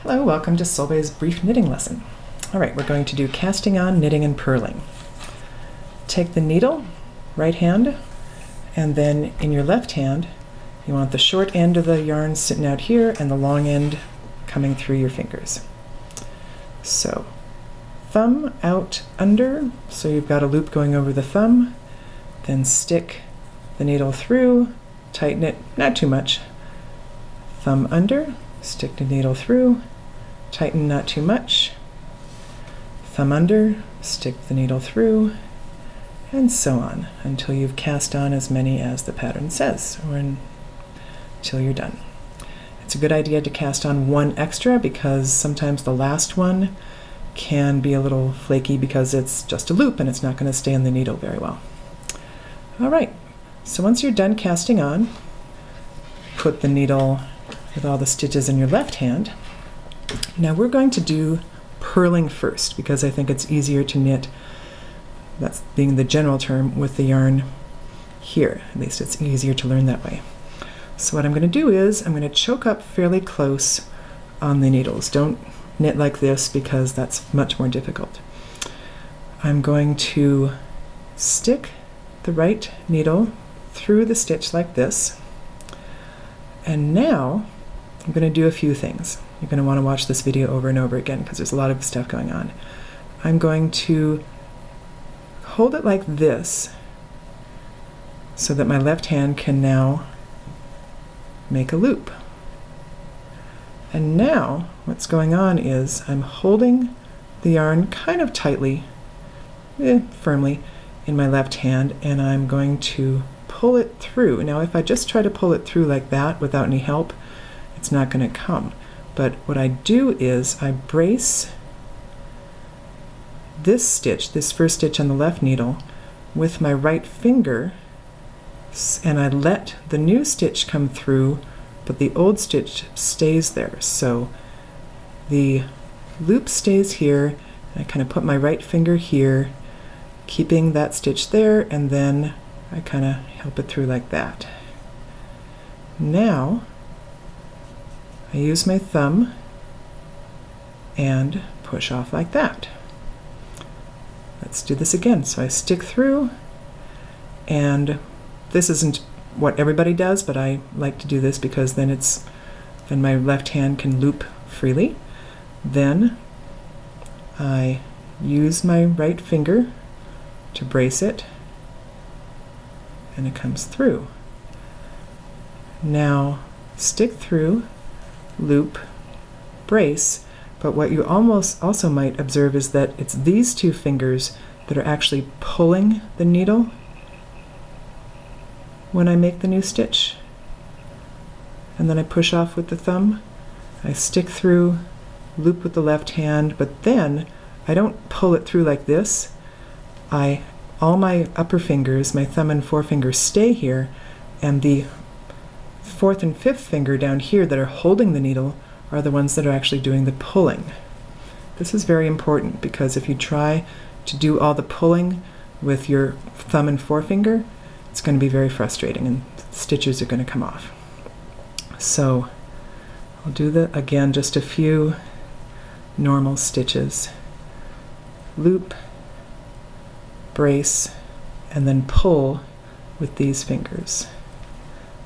Hello, welcome to Solvay's brief knitting lesson. All right, we're going to do casting on, knitting, and purling. Take the needle, right hand, and then in your left hand, you want the short end of the yarn sitting out here and the long end coming through your fingers. So, thumb out under, so you've got a loop going over the thumb, then stick the needle through, tighten it, not too much, thumb under, stick the needle through, tighten not too much, thumb under, stick the needle through, and so on until you've cast on as many as the pattern says, or until you're done. It's a good idea to cast on one extra because sometimes the last one can be a little flaky because it's just a loop and it's not going to stay on the needle very well. All right, so once you're done casting on, put the needle with all the stitches in your left hand. Now we're going to do purling first because I think it's easier to knit, that's being the general term, with the yarn here. At least it's easier to learn that way. So what I'm going to do is I'm going to choke up fairly close on the needles. Don't knit like this because that's much more difficult. I'm going to stick the right needle through the stitch like this, and now I'm going to do a few things. You're going to want to watch this video over and over again because there's a lot of stuff going on. I'm going to hold it like this so that my left hand can now make a loop. And now what's going on is I'm holding the yarn kind of tightly, firmly in my left hand, and I'm going to pull it through. Now if I just try to pull it through like that without any help, it's not going to come. But what I do is I brace this stitch, this first stitch on the left needle, with my right finger, and I let the new stitch come through, but the old stitch stays there. So the loop stays here, and I kind of put my right finger here, keeping that stitch there, and then I kind of help it through like that. Now I use my thumb and push off like that. Let's do this again. So I stick through, and this isn't what everybody does, but I like to do this because then my left hand can loop freely. Then I use my right finger to brace it, and it comes through. Now stick through, loop, brace, but what you also might observe is that it's these two fingers that are actually pulling the needle when I make the new stitch. And then I push off with the thumb, I stick through, loop with the left hand, but then I don't pull it through like this. All my upper fingers, my thumb and forefinger, stay here, and the fourth and fifth finger down here that are holding the needle are the ones that are actually doing the pulling. This is very important because if you try to do all the pulling with your thumb and forefinger, it's going to be very frustrating and stitches are going to come off. So I'll do again, just a few normal stitches. Loop, brace, and then pull with these fingers.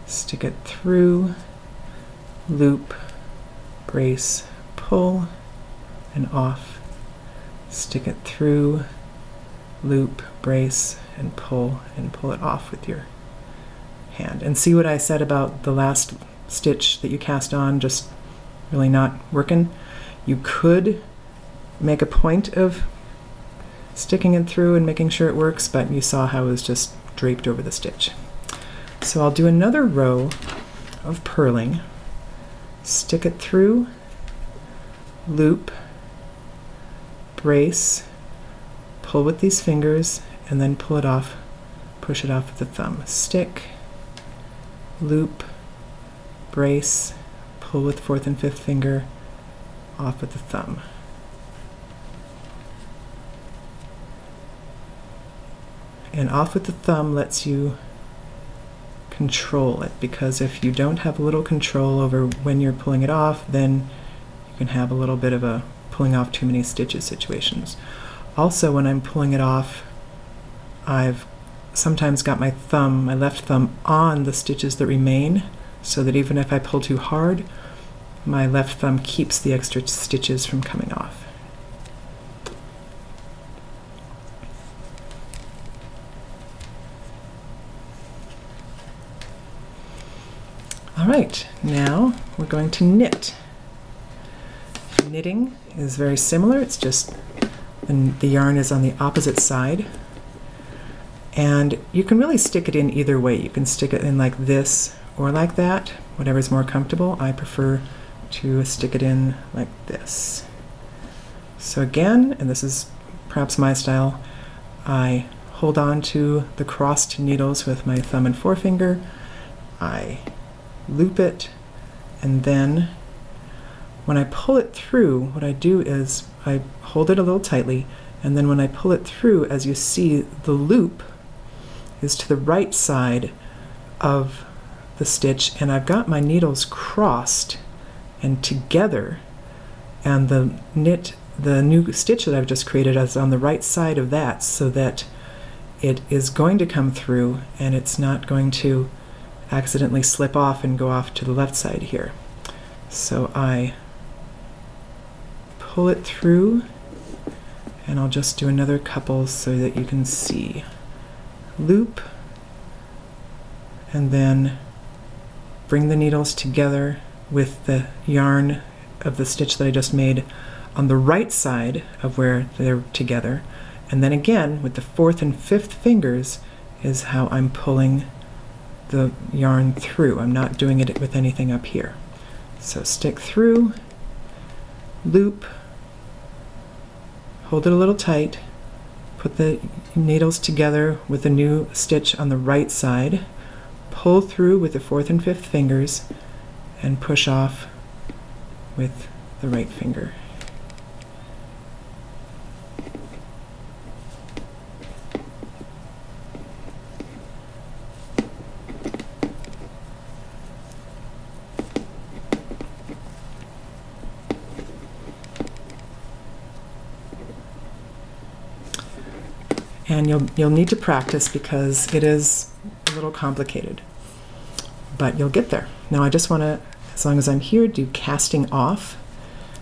Stick it through, loop, brace, pull, and off. Stick it through, loop, brace, and pull it off with your hand. And see what I said about the last stitch that you cast on just really not working? You could make a point of sticking it through and making sure it works, but you saw how it was just draped over the stitch. So I'll do another row of purling, stick it through, loop, brace, pull with these fingers, and then pull it off, push it off with the thumb. Stick, loop, brace, pull with fourth and fifth finger, off with the thumb. And off with the thumb lets you control it, because if you don't have a little control over when you're pulling it off, then you can have a little bit of a pulling off too many stitches situations. Also, when I'm pulling it off, I've sometimes got my thumb, my left thumb, on the stitches that remain, so that even if I pull too hard, my left thumb keeps the extra stitches from coming off. All right, now we're going to knit. Knitting is very similar, it's just the yarn is on the opposite side. And you can really stick it in either way. You can stick it in like this or like that, whatever's more comfortable. I prefer to stick it in like this. So again, and this is perhaps my style, I hold on to the crossed needles with my thumb and forefinger. I loop it, and then when I pull it through, what I do is I hold it a little tightly, and then when I pull it through, as you see, the loop is to the right side of the stitch, and I've got my needles crossed and together, and the new stitch that I've just created is on the right side of that, so that it is going to come through and it's not going to accidentally slip off and go off to the left side here. So I pull it through, and I'll just do another couple so that you can see. Loop, and then bring the needles together with the yarn of the stitch that I just made on the right side of where they're together, and then again with the fourth and fifth fingers is how I'm pulling the yarn through. I'm not doing it with anything up here. So stick through, loop, hold it a little tight, put the needles together with the new stitch on the right side, pull through with the fourth and fifth fingers, and push off with the right finger. And you'll need to practice because it is a little complicated, but you'll get there. Now I just want to, as long as I'm here, do casting off.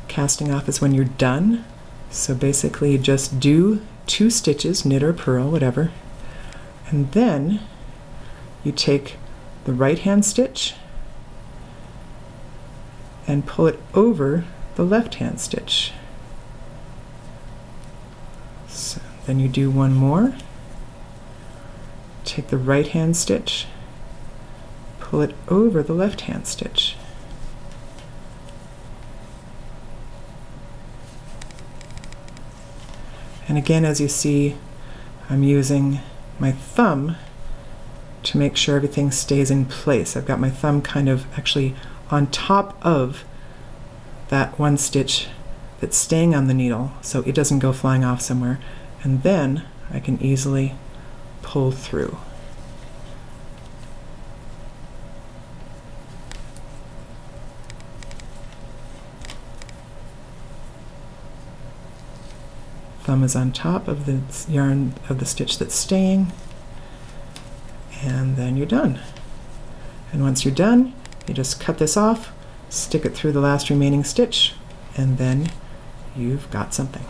Casting off is when you're done. So basically you just do 2 stitches, knit or purl, whatever, and then you take the right hand stitch and pull it over the left hand stitch. So then you do one more, take the right hand stitch, pull it over the left hand stitch. And again, as you see, I'm using my thumb to make sure everything stays in place. I've got my thumb kind of actually on top of that one stitch that's staying on the needle so it doesn't go flying off somewhere. And then I can easily pull through. Thumb is on top of the yarn of the stitch that's staying, and then you're done. And once you're done, you just cut this off, stick it through the last remaining stitch, and then you've got something.